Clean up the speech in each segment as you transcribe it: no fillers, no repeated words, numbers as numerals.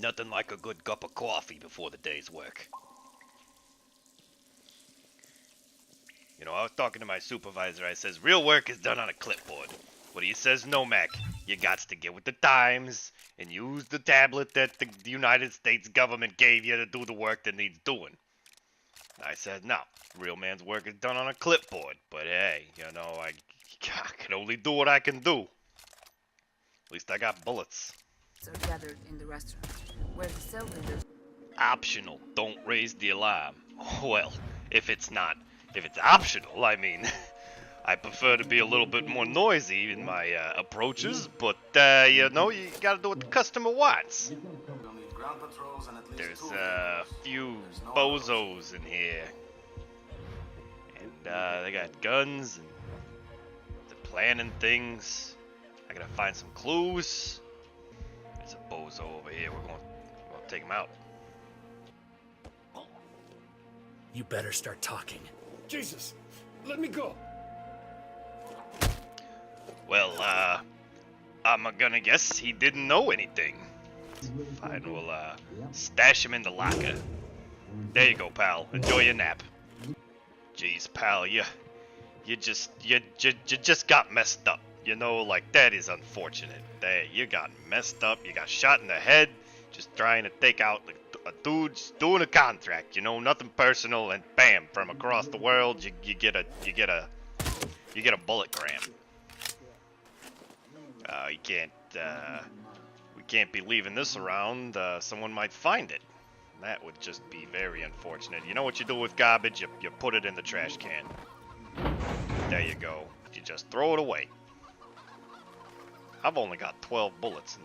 Nothing like a good cup of coffee before the day's work. You know, I was talking to my supervisor. I says, real work is done on a clipboard. But he says, no, Mac. You gots to get with the times and use the tablet that the United States government gave you to do the work that needs doing. I said, no. Real man's work is done on a clipboard. But hey, you know, I can only do what I can do. At least I got bullets. Are gathered in the restaurant, where the cell leaders... Optional. Don't raise the alarm. Well, if it's optional, I mean, I prefer to be a little bit more noisy in my approaches, but, you know, you gotta do what the customer wants. There's a few bozos in here. And, they got guns, and they're planning things. I gotta find some clues. There's a bozo over here. We're gonna take him out. You better start talking. Jesus, let me go. Well, I'm gonna guess he didn't know anything. Fine, we'll, stash him in the locker. There you go, pal. Enjoy your nap. Jeez, pal, you just got messed up. You know, like, that is unfortunate. You got messed up, you got shot in the head, just trying to take out a dude doing a contract, you know, nothing personal, and bam, from across the world, you get a bullet gram. We can't be leaving this around, someone might find it. That would just be very unfortunate. You know what you do with garbage? You put it in the trash can. There you go. You just throw it away. I've only got 12 bullets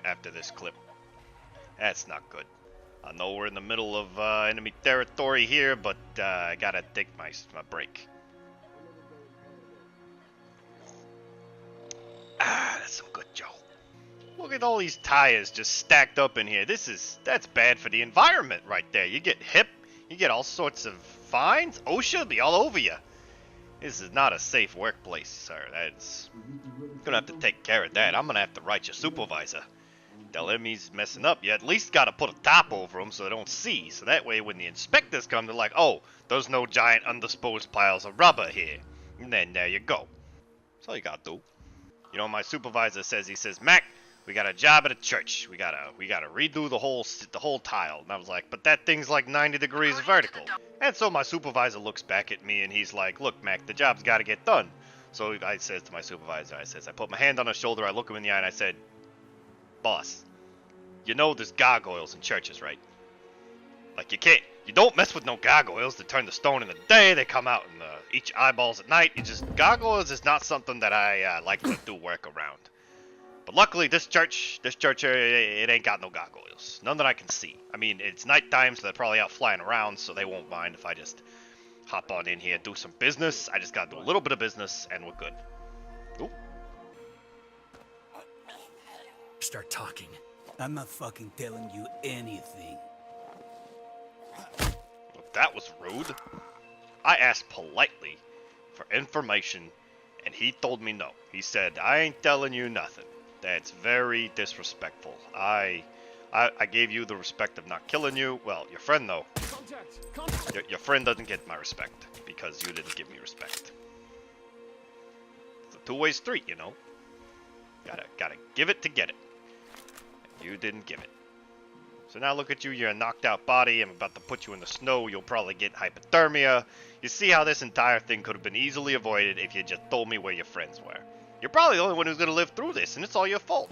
after this clip. That's not good. I know we're in the middle of enemy territory here, but I gotta take my break. Ah, that's some good Joe. Look at all these tires just stacked up in here. That's bad for the environment right there. You get hip, you get all sorts of fines. OSHA will be all over you. This is not a safe workplace, sir. That's gonna have to take care of that. I'm gonna have to write your supervisor. Tell him he's messing up. You at least gotta put a top over him so they don't see. So that way when the inspectors come, they're like, oh, there's no giant undisposed piles of rubber here. And then there you go. That's all you gotta do. You know, my supervisor says, he says, Mac, we got a job at a church. We gotta redo the whole tile. And I was like, but that thing's like 90 degrees vertical. And so my supervisor looks back at me and he's like, look, Mac, the job's gotta get done. So I says to my supervisor, I put my hand on his shoulder, I look him in the eye and I said, boss, you know there's gargoyles in churches, right? Like you don't mess with no gargoyles that turn the stone in the day, they come out and eat your eyeballs at night. Gargoyles is not something that I like to do work around. But luckily, this church, it ain't got no gargoyles. None that I can see. I mean, it's nighttime, so they're probably out flying around, so they won't mind if I just hop on in here and do some business. I just gotta do a little bit of business, and we're good. Ooh. Start talking. I'm not fucking telling you anything. Well, that was rude. I asked politely for information, and he told me no. He said, I ain't telling you nothing. That's very disrespectful. I gave you the respect of not killing you. Well, your friend, though. Your friend doesn't get my respect because you didn't give me respect. It's a two-way street, you know. Gotta give it to get it. And you didn't give it. So now look at you, you're a knocked out body. I'm about to put you in the snow. You'll probably get hypothermia. You see how this entire thing could have been easily avoided if you just told me where your friends were. You're probably the only one who's going to live through this, and it's all your fault.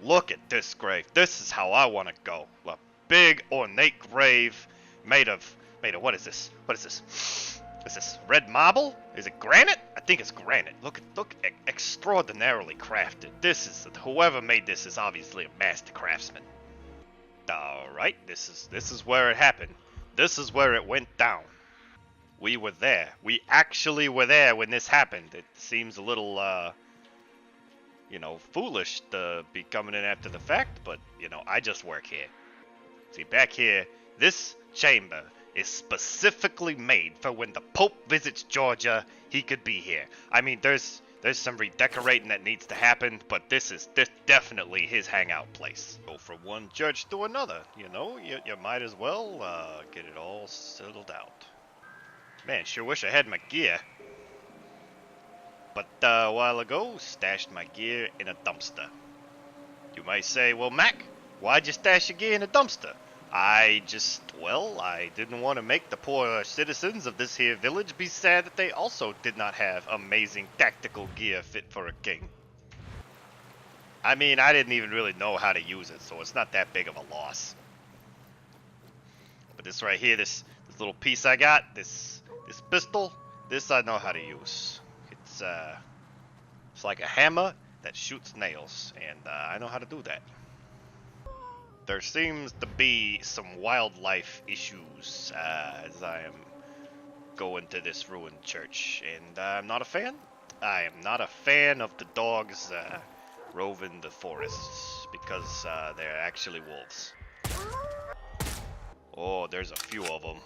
Look at this grave. This is how I want to go. A big, ornate grave made of what is this? What is this? Is this red marble? Is it granite? I think it's granite. Look, extraordinarily crafted. Whoever made this is obviously a master craftsman. Alright, this is where it happened. This is where it went down. We were there. We actually were there when this happened. It seems a little, foolish to be coming in after the fact, but, I just work here. See, back here, this chamber is specifically made for when the Pope visits Georgia, he could be here. I mean, there's There's some redecorating that needs to happen, but this definitely his hangout place. Go from one church to another, you know? You might as well get it all settled out. Man, sure wish I had my gear. But a while ago, stashed my gear in a dumpster. You might say, well, Mac, why'd you stash your gear in a dumpster? I didn't want to make the poor citizens of this here village be sad that they also did not have amazing tactical gear fit for a king. I mean, I didn't even really know how to use it, so it's not that big of a loss. But this right here, this little piece I got, this pistol, this I know how to use. It's like a hammer that shoots nails, and I know how to do that. There seems to be some wildlife issues as I am going to this ruined church, and I'm not a fan. I am not a fan of the dogs roving the forests because they're actually wolves. Oh, there's a few of them.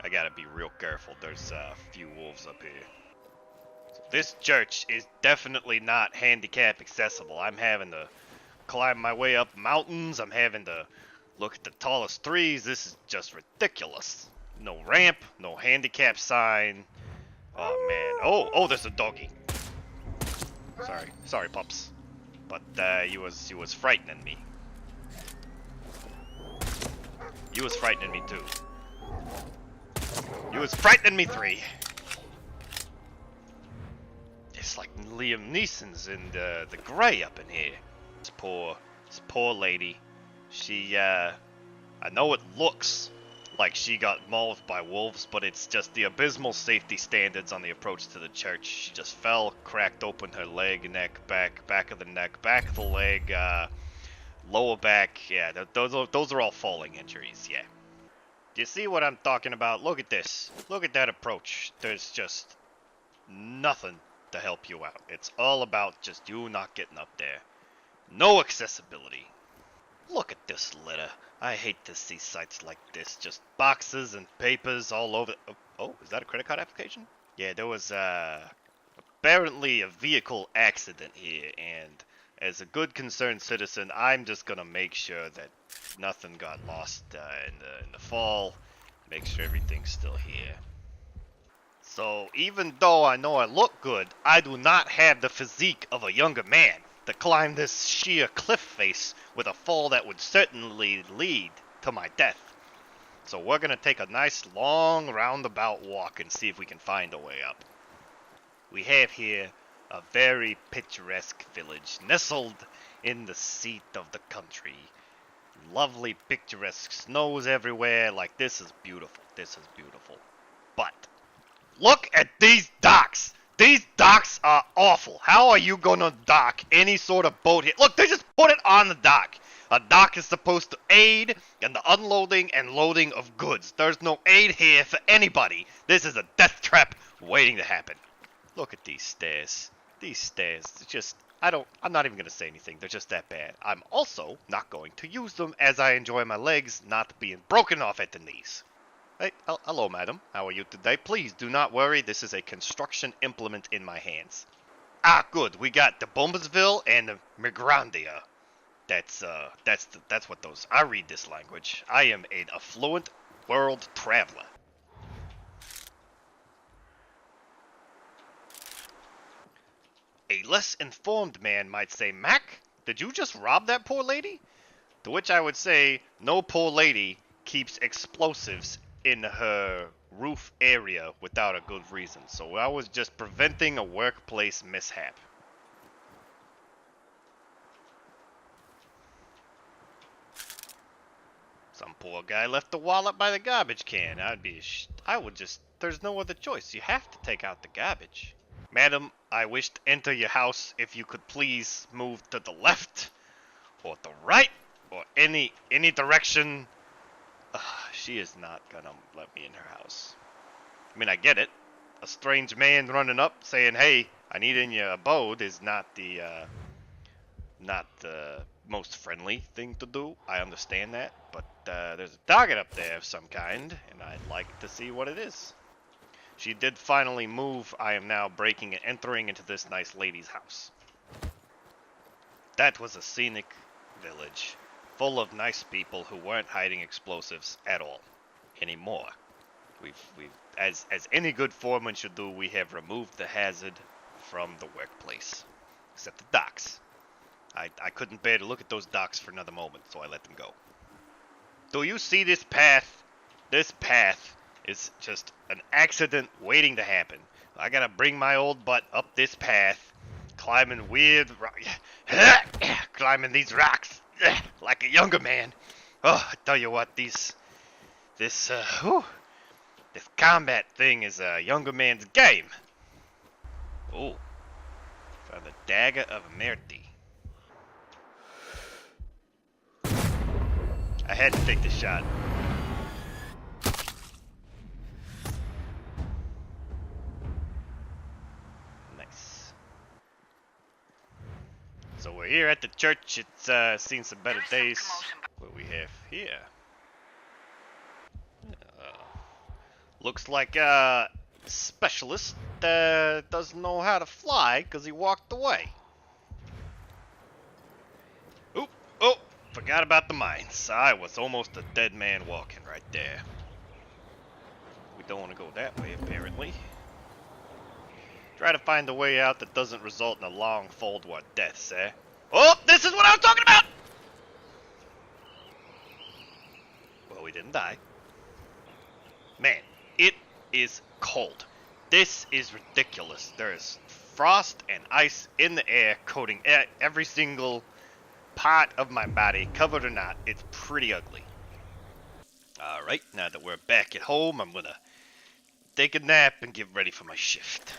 I gotta be real careful. There's a few wolves up here. So this church is definitely not handicap accessible. I'm having to climb my way up mountains. I'm having to look at the tallest trees. This is just ridiculous. No ramp, no handicap sign. Oh man. Oh, there's a doggy. Sorry, pups. But he was frightening me. He was frightening me too. He was frightening me 3. It's like Liam Neeson's in the Grey up in here. This poor lady. She I know it looks like she got mauled by wolves, but it's just the abysmal safety standards on the approach to the church. She just fell, cracked open her leg, neck, back of the neck, back of the leg, lower back. Yeah, those are all falling injuries. Yeah. Do you see what I'm talking about? Look at this. Look at that approach. There's just nothing to help you out. It's all about just you not getting up there. No accessibility. Look at this litter. I hate to see sites like this. Just boxes and papers all over. Oh, is that a credit card application? Yeah, there was apparently a vehicle accident here, and as a good concerned citizen, I'm just gonna make sure that nothing got lost in the fall. Make sure everything's still here. So even though I know I look good, I do not have the physique of a younger man to climb this sheer cliff face with a fall that would certainly lead to my death. So we're gonna take a nice long roundabout walk and see if we can find a way up. We have here a very picturesque village nestled in the seat of the country. Lovely picturesque snows everywhere. Like, this is beautiful. This is beautiful. But look at these docks. These docks are awful. How are you gonna dock any sort of boat here? Look, they just put it on the dock. A dock is supposed to aid in the unloading and loading of goods. There's no aid here for anybody. This is a death trap waiting to happen. Look at these stairs. These stairs, I'm not even going to say anything. They're just that bad. I'm also not going to use them as I enjoy my legs not being broken off at the knees. Hey, hello, madam. How are you today? Please do not worry. This is a construction implement in my hands. Ah, good. We got the Bombasville and the Migrandia. That's what those. I read this language. I am an affluent world traveler. A less informed man might say, Mac, did you just rob that poor lady? To which I would say, no poor lady keeps explosives in her roof area without a good reason. So I was just preventing a workplace mishap. Some poor guy left the wallet by the garbage can. There's no other choice. You have to take out the garbage. Madam, I wish to enter your house. If you could please move to the left or the right or any direction. She is not gonna let me in her house. I mean, I get it. A strange man running up saying, "Hey, I need in your abode," is not the most friendly thing to do. I understand that, but there's a target up there of some kind, and I'd like to see what it is. she did finally move, I am now breaking and entering into this nice lady's house. That was a scenic village, full of nice people who weren't hiding explosives at all anymore. We've as any good foreman should do, we have removed the hazard from the workplace, except the docks. I couldn't bear to look at those docks for another moment, so I let them go. Do you see this path? This path is just an accident waiting to happen. I gotta bring my old butt up this path, climbing weird, climbing these rocks like a younger man. Oh, I tell you what, this combat thing is a younger man's game. Oh, found the dagger of Merti. I had to take the shot. Nice. So we're here at the church. It's seen some better days. What we have here? Looks like a specialist doesn't know how to fly because he walked away. Oop! Oh! Forgot about the mines. I was almost a dead man walking right there. We don't want to go that way, apparently. Try to find a way out that doesn't result in a long fold war deaths, eh? Oh! This is what I was talking about! Well, we didn't die. Man. It is cold. This is ridiculous. There is frost and ice in the air coating every single part of my body, covered or not. It's pretty ugly. Alright, now that we're back at home, I'm gonna take a nap and get ready for my shift.